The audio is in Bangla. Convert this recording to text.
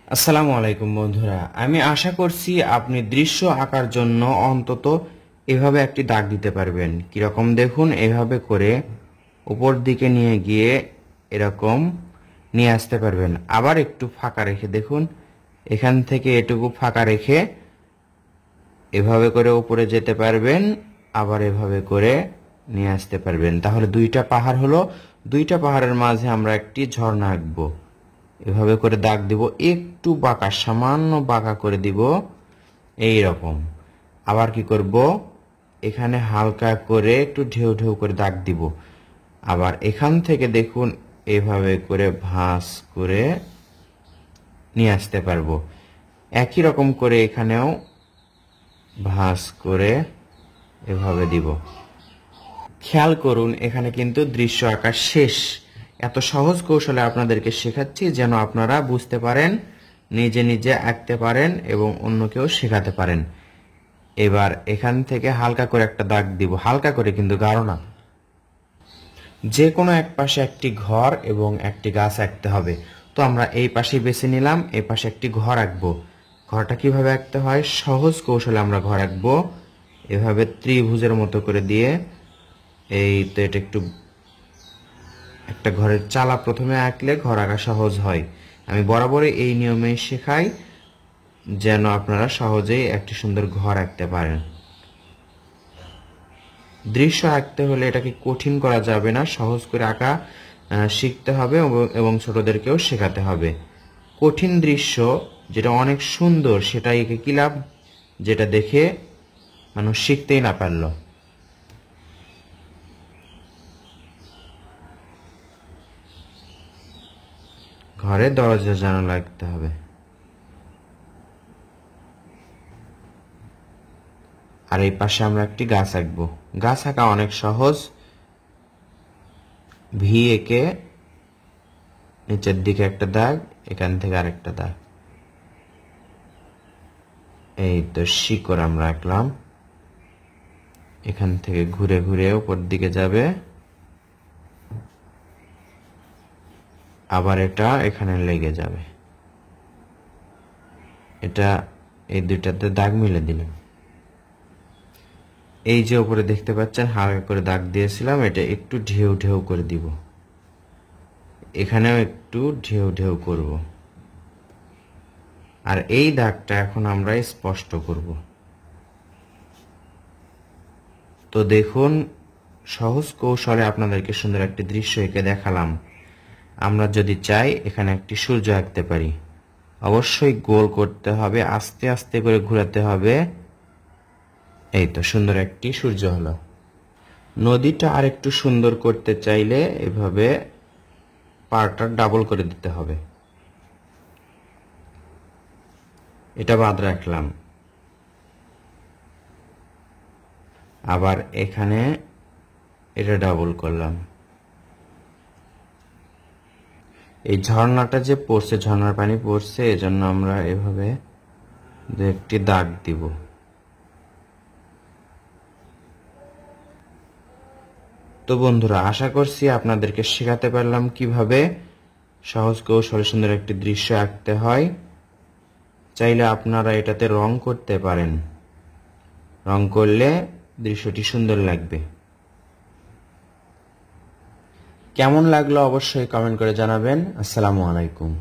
আসসালামু আলাইকুম বন্ধুরা, আমি আশা করছি আপনি দৃশ্য আঁকার জন্য অন্তত এভাবে একটি দাগ দিতে পারবেন। কিরকম দেখুন, এভাবে করে উপর দিকে নিয়ে গিয়ে এরকম নিয়ে আসতে পারবেন। আবার একটু ফাঁকা রেখে দেখুন, এখান থেকে এটুকু ফাঁকা রেখে এভাবে করে উপরে যেতে পারবেন, আবার এভাবে করে নিয়ে আসতে পারবেন। তাহলে দুইটা পাহাড় হলো। দুইটা পাহাড়ের মাঝে আমরা একটি ঝর্ণা আঁকবো। এভাবে করে দাগ দিব, একটু বাঁকা, সামান্য বাঁকা করে দিব এই রকম। আবার কি করব, এখানে হালকা করে একটু ঢেউ ঢেউ করে দাগ দিব। আবার এখান থেকে দেখুন এভাবে করে ভাঁজ করে নিয়ে আসতে পারবো। একই রকম করে এখানেও ভাঁজ করে এভাবে দিব। খেয়াল করুন, এখানে কিন্তু দৃশ্য আঁকা শেষ। এত সহজ কৌশলে আপনাদেরকে শেখাচ্ছি যেন আপনারা বুঝতে পারেন, নিজে নিজে আঁকতে পারেন এবং অন্যকেও শেখাতে পারেন। এবার এখান থেকে হালকা করে একটা দাগ দিব, হালকা করে, কিন্তু গাঢ় না। যে কোনো এক পাশে একটি ঘর এবং একটি গাছ আঁকতে হবে। তো আমরা এই পাশে বেছে নিলাম, এই পাশে একটি ঘর আঁকবো। ঘরটা কিভাবে আঁকতে হয়, সহজ কৌশলে আমরা ঘর আঁকবো। এভাবে ত্রিভুজের মতো করে দিয়ে, এই তো এটা একটু একটা ঘরের চালা প্রথমে আঁকলে ঘর আঁকা সহজ হয়। আমি বরাবরই এই নিয়মেই শেখাই যেন আপনারা সহজেই একটি সুন্দর ঘর আঁকতে পারেন। দৃশ্য আঁকতে হলে এটাকে কঠিন করা যাবে না, সহজ করে আঁকা শিখতে হবে এবং ছোটদেরকেও শেখাতে হবে। কঠিন দৃশ্য যেটা অনেক সুন্দর সেটা এঁকে কি লাভ, যেটা দেখে মানুষ শিখতেই না পারলো। ঘরে দরজা জানালা আঁকতে হবে। আর এই পাশে আমরা একটি গাছ আঁকবো। গাছ আঁকা অনেক সহজ। ভি এঁকে নিচের দিকে একটা দাগ, এখান থেকে আরেকটা দাগ, এই তো শিকড় আমরা আঁকলাম। এখান থেকে ঘুরে ঘুরে উপর দিকে যাবে, আবার এটা এখানে লেগে যাবে। এটা এই দুইটাতে দাগ মিলে দিলাম। এই যে উপরে দেখতে পাচ্ছেন হালকা করে দাগ দিয়েছিলাম, এটা একটু ঢেউ ঢেউ করে দিব। এখানেও একটু ঢেউ ঢেউ করব। আর এই দাগটা এখন আমরা স্পষ্ট করব। তো দেখুন, সহজ কৌশলে আপনাদেরকে সুন্দর একটি দৃশ্য এঁকে দেখালাম। আমরা যদি চাই এখানে একটি সূর্য আঁকতে পারি। অবশ্যই গোল করতে হবে, আস্তে আস্তে করে ঘোরাতে হবে। এই তো সুন্দর একটি সূর্য হলো। নদীটা আর একটু সুন্দর করতে চাইলে এভাবে পাড়টা ডাবল করে দিতে হবে। এটা বাদ রাখলাম। আবার এখানে এটা ডাবল করলাম। এই ঝর্ণাটা যে পড়ছে, ঝর্ণার পানি পড়ছে, এজন্য আমরা এভাবে একটি দাগ দিব। তো বন্ধুরা, আশা করছি আপনাদেরকে শেখাতে পারলাম কিভাবে সহজ কৌশলে সুন্দর একটি দৃশ্য আঁকতে হয়। চাইলে আপনারা এটাতে রং করতে পারেন, রং করলে দৃশ্যটি সুন্দর লাগবে। কেমন লাগলো অবশ্যই কমেন্ট করে জানাবেন। আসসালামু আলাইকুম।